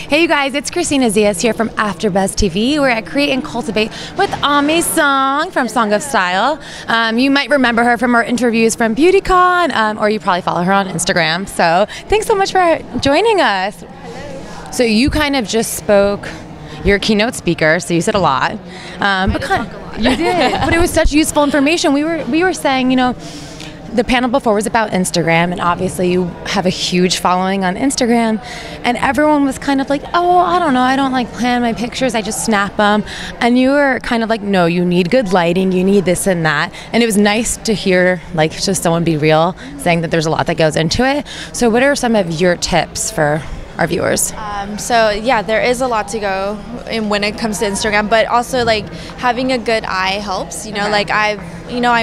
Hey you guys, it's Kristina Zias here from AfterBuzz TV. We're at Create and Cultivate with Aimee Song from Song of Style. You might remember her from her interviews from BeautyCon, or you probably follow her on Instagram. So thanks so much for joining us. Hello. So you kind of just spoke, you're a keynote speaker, so you said a lot. You did, but it was such useful information. We were saying, you know, the panel before was about Instagram, and obviously you have a huge following on Instagram, and everyone was kind of like, oh, I don't know, I don't like plan my pictures, I just snap them. And you were kind of like, no, you need good lighting, you need this and that. And it was nice to hear like just someone be real, saying that there's a lot that goes into it. So what are some of your tips for our viewers? So yeah, there is a lot to go in when it comes to Instagram, but also like having a good eye helps, you know. Like I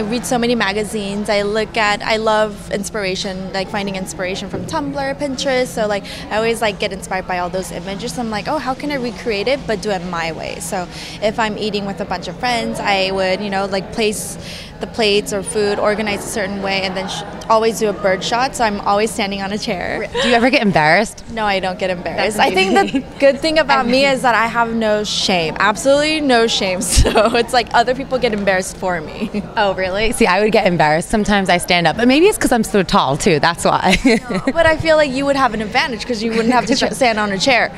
read so many magazines, I love inspiration, like finding inspiration from Tumblr, Pinterest, so like I always like get inspired by all those images. I'm like, oh, how can I recreate it but do it my way? So if I'm eating with a bunch of friends, I would, you know, like place the plates or food organized a certain way, and then always do a bird shot, so I'm always standing on a chair. Do you ever get embarrassed? No, I don't get embarrassed. I think the good thing about me is that I have no shame, absolutely no shame, so it's like other people get embarrassed for me. Oh, really? See, I would get embarrassed. Sometimes I stand up, but maybe it's because I'm so tall too, that's why. No, but I feel like you would have an advantage because you wouldn't have to stand on a chair.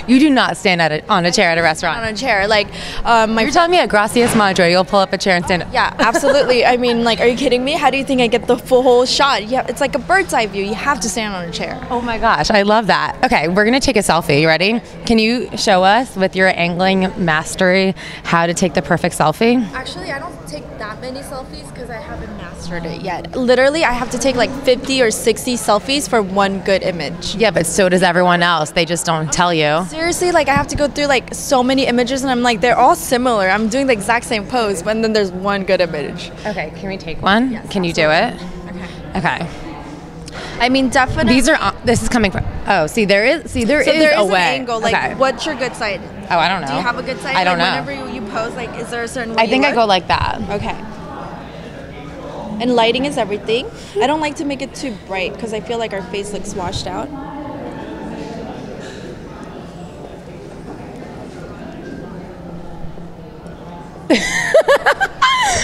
You do not stand on a chair at a restaurant. On a chair, like You're telling me at Gracias Madre, you'll pull up a chair and stand up? Yeah, absolutely. I mean, like, are you kidding me? How do you think I get the full whole shot? Yeah, it's like a bird's eye view. You have to stand on a chair. Oh my gosh, I love that. Okay, we're gonna take a selfie. You ready? Can you show us with your angling mastery how to take the perfect selfie? Actually, I don't take that many selfies because I haven't mastered it yet. Literally, I have to take like 50 or 60 selfies for one good image. Yeah, but so does everyone else. They just don't tell you. Seriously, like I have to go through like so many images, and I'm like, they're all similar. I'm doing the exact same pose, but then there's one good image. Okay, can we take one? Yes, can absolutely. You do it? Okay. I mean, definitely. This is coming from. Oh, see, there is a way. An angle. Like, okay. What's your good side? Oh, I don't know. Do you have a good side? I don't know. Whenever you pose, like, is there a certain way? I think I go like that. Okay. And lighting is everything. I don't like to make it too bright because I feel like our face looks washed out.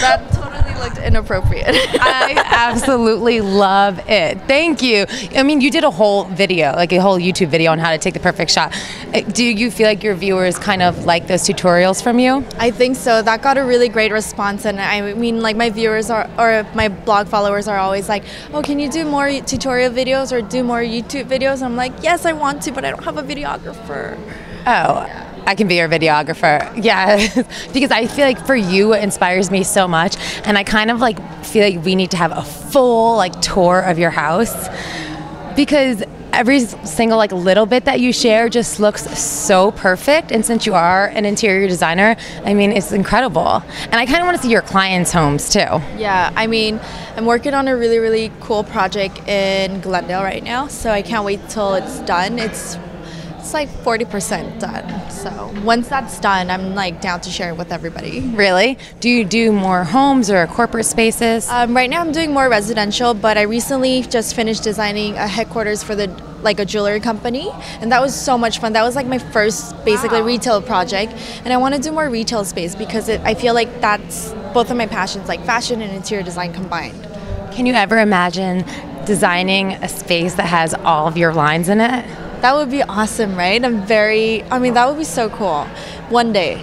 That totally looked inappropriate. I absolutely love it. Thank you. I mean, you did a whole video, like a whole YouTube video on how to take the perfect shot. Do you feel like your viewers kind of like those tutorials from you? I think so. That got a really great response, and I mean, like my viewers or my blog followers are always like, oh, can you do more tutorial videos or do more YouTube videos? And I'm like, yes, I want to, but I don't have a videographer. Oh. Yeah. I can be your videographer. Yeah, because I feel like for you it inspires me so much, and I kind of like feel like we need to have a full like tour of your house, because every single like little bit that you share just looks so perfect. And since you are an interior designer, I mean, it's incredible. And I kind of want to see your clients' homes too. Yeah, I mean, I'm working on a really, really cool project in Glendale right now, so I can't wait till it's done. It's like 40% done. So once that's done, I'm like down to share it with everybody. Really? Do you do more homes or corporate spaces? Right now I'm doing more residential, but I recently just finished designing a headquarters for a jewelry company, and that was so much fun. That was like my first basically retail project, and I want to do more retail space because I feel like that's both of my passions, like fashion and interior design combined. Can you ever imagine designing a space that has all of your lines in it? That would be awesome, right? I mean, that would be so cool. One day.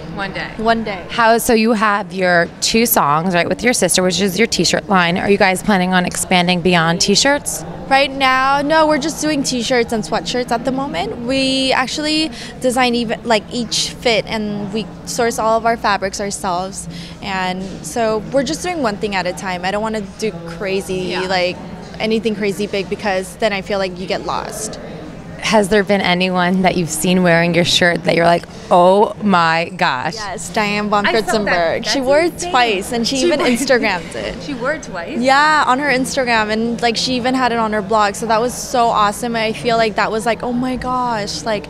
So you have your 2 songs, right, with your sister, which is your t-shirt line. Are you guys planning on expanding beyond t-shirts? Right now, no, we're just doing t-shirts and sweatshirts at the moment. We actually design even like each fit, and we source all of our fabrics ourselves. And so we're just doing one thing at a time. I don't want to do crazy, like anything crazy big, because then I feel like you get lost. Has there been anyone that you've seen wearing your shirt that you're like, oh my gosh? Yes, Diane von Fritzenberg. She wore it twice, and she even Instagrammed it. She wore it twice? Yeah, on her Instagram, and like she even had it on her blog. So that was so awesome. I feel like that was like, oh my gosh, like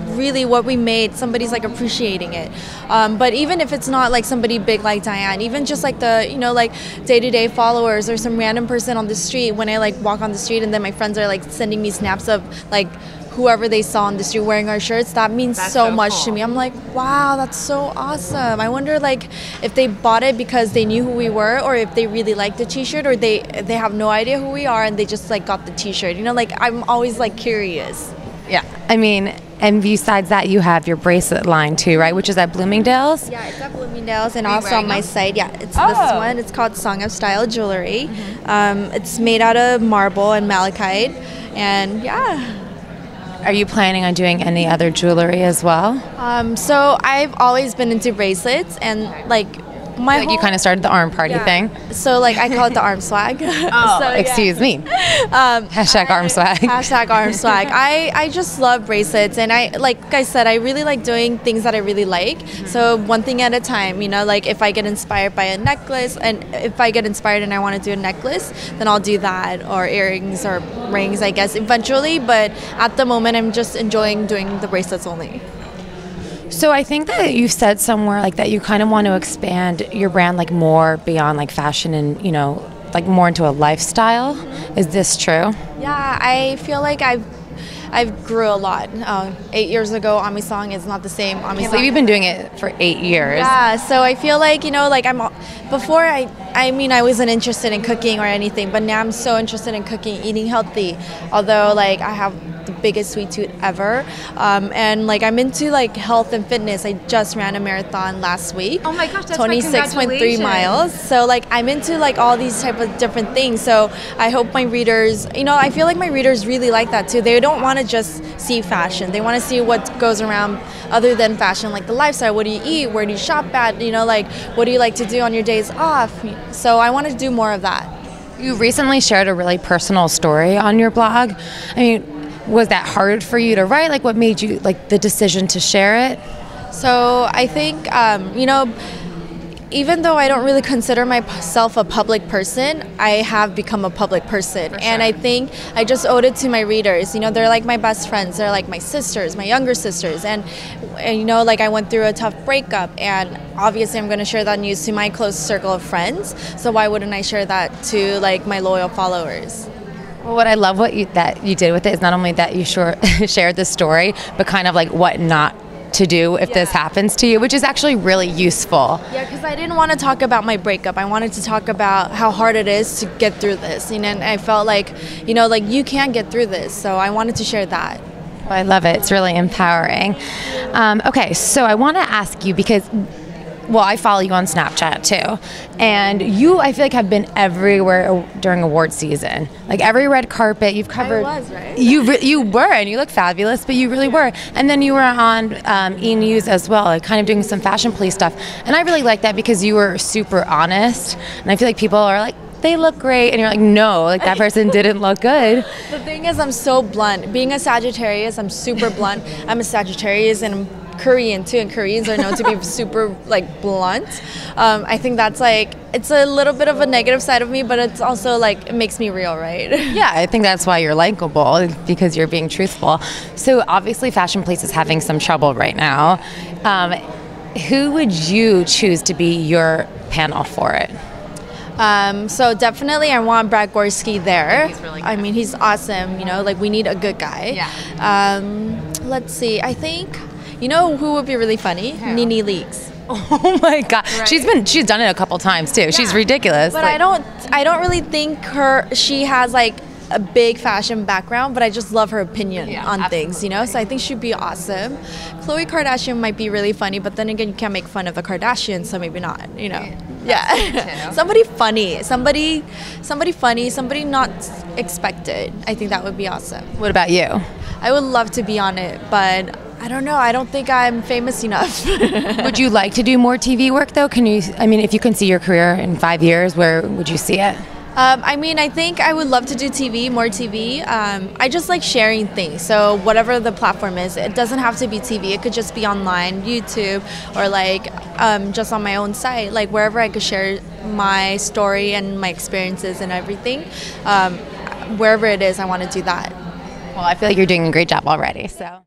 really what we made, somebody's like appreciating it. But even if it's not like somebody big like Diane, even just like the, you know, like day-to-day followers or some random person on the street, when I like walk on the street and then my friends are like sending me snaps of like whoever they saw on the street wearing our shirts, that means so much to me. I'm like, wow, that's so awesome. I wonder like if they bought it because they knew who we were, or if they really liked the t-shirt, or they have no idea who we are and they just like got the t-shirt. You know, like I'm always like curious. Yeah. I mean, and besides that, you have your bracelet line too, right? Which is at Bloomingdale's? Yeah, it's at Bloomingdale's, and also on my site. Yeah, it's this one. It's called Song of Style Jewelry. It's made out of marble and malachite, and yeah. Are you planning on doing any other jewelry as well? So I've always been into bracelets, and like you kind of started the arm party thing. So like I call it the arm swag. Excuse me. Hashtag arm swag. Hashtag arm swag. I just love bracelets, and like I said, I really like doing things that I really like. So one thing at a time, you know, like if I get inspired by a necklace, and if I get inspired and I want to do a necklace, then I'll do that, or earrings or rings, I guess, eventually. But at the moment, I'm just enjoying doing the bracelets only. So I think that you've said somewhere like that you kind of want to expand your brand like more beyond like fashion and, you know, like more into a lifestyle. Is this true? Yeah, I feel like I've grew a lot. 8 years ago, Aimee song is not the same. I believe you've been doing it for 8 years. Yeah, so I feel like, you know, like before I mean, I wasn't interested in cooking or anything, but now I'm so interested in cooking, eating healthy. Although like I have the biggest sweet tooth ever, and like I'm into like health and fitness. I just ran a marathon last week. Oh my gosh, that's 26.3 miles. So like I'm into like all these type of different things. So I hope my readers, you know, I feel like my readers really like that too. They don't want to just see fashion. They want to see what goes around other than fashion, like the lifestyle. What do you eat? Where do you shop at? You know, like what do you like to do on your days off? So I want to do more of that. You recently shared a really personal story on your blog. I mean, was that hard for you to write? Like what made you like the decision to share it? So I think, you know, even though I don't really consider myself a public person, I have become a public person. Sure. And I think I just owed it to my readers. You know, they're like my best friends. They're like my sisters, my younger sisters. And you know, like I went through a tough breakup, and obviously I'm going to share that news to my close circle of friends. So why wouldn't I share that to like my loyal followers? Well, what I love that you did with it is not only that you shared the story, but kind of like what not to do if this happens to you, which is actually really useful. Yeah, because I didn't want to talk about my breakup. I wanted to talk about how hard it is to get through this. You know, and I felt like, you know, like you can get through this. So I wanted to share that. Well, I love it. It's really empowering. Okay, so I want to ask you because, well, I follow you on Snapchat too, and you, I feel like, have been everywhere during award season. Like every red carpet you've covered. I was, right? You were, and you look fabulous, but you really were. And then you were on E! News as well, like kind of doing some Fashion Police stuff. And I really like that because you were super honest, and I feel like people are like, they look great, and you're like, no, like that person didn't look good. The thing is, I'm so blunt. Being a Sagittarius, I'm super blunt. I'm a Sagittarius, and I'm Korean too, and Koreans are known to be super like blunt. I think that's like, it's a little bit of a negative side of me, but it's also like, it makes me real, right? Yeah, I think that's why you're likable, because you're being truthful. So obviously Fashion Police is having some trouble right now. Who would you choose to be your panel for it? So definitely I want Brad Gorski there. He's really good. I mean, he's awesome, you know, like we need a good guy. Yeah. Let's see, I think, you know who would be really funny? Who? Nene Leakes. Oh my God, right? She's done it a couple times too. Yeah. She's ridiculous. But like, I don't really think she has like a big fashion background, but I just love her opinion on absolutely. Things, you know? So I think she'd be awesome. Khloe Kardashian might be really funny, but then again, you can't make fun of the Kardashians, so maybe not, you know? Yeah. Somebody funny, somebody funny, somebody not expected. I think that would be awesome. What about you? I would love to be on it, but I don't know. I don't think I'm famous enough. Would you like to do more TV work though? I mean, if you can see your career in 5 years, where would you see it? I mean, I think I would love to do TV, more TV. I just like sharing things. So whatever the platform is, it doesn't have to be TV. It could just be online, YouTube, or like just on my own site, like wherever I could share my story and my experiences and everything. Wherever it is, I want to do that. Well, I feel like you're doing a great job already, so.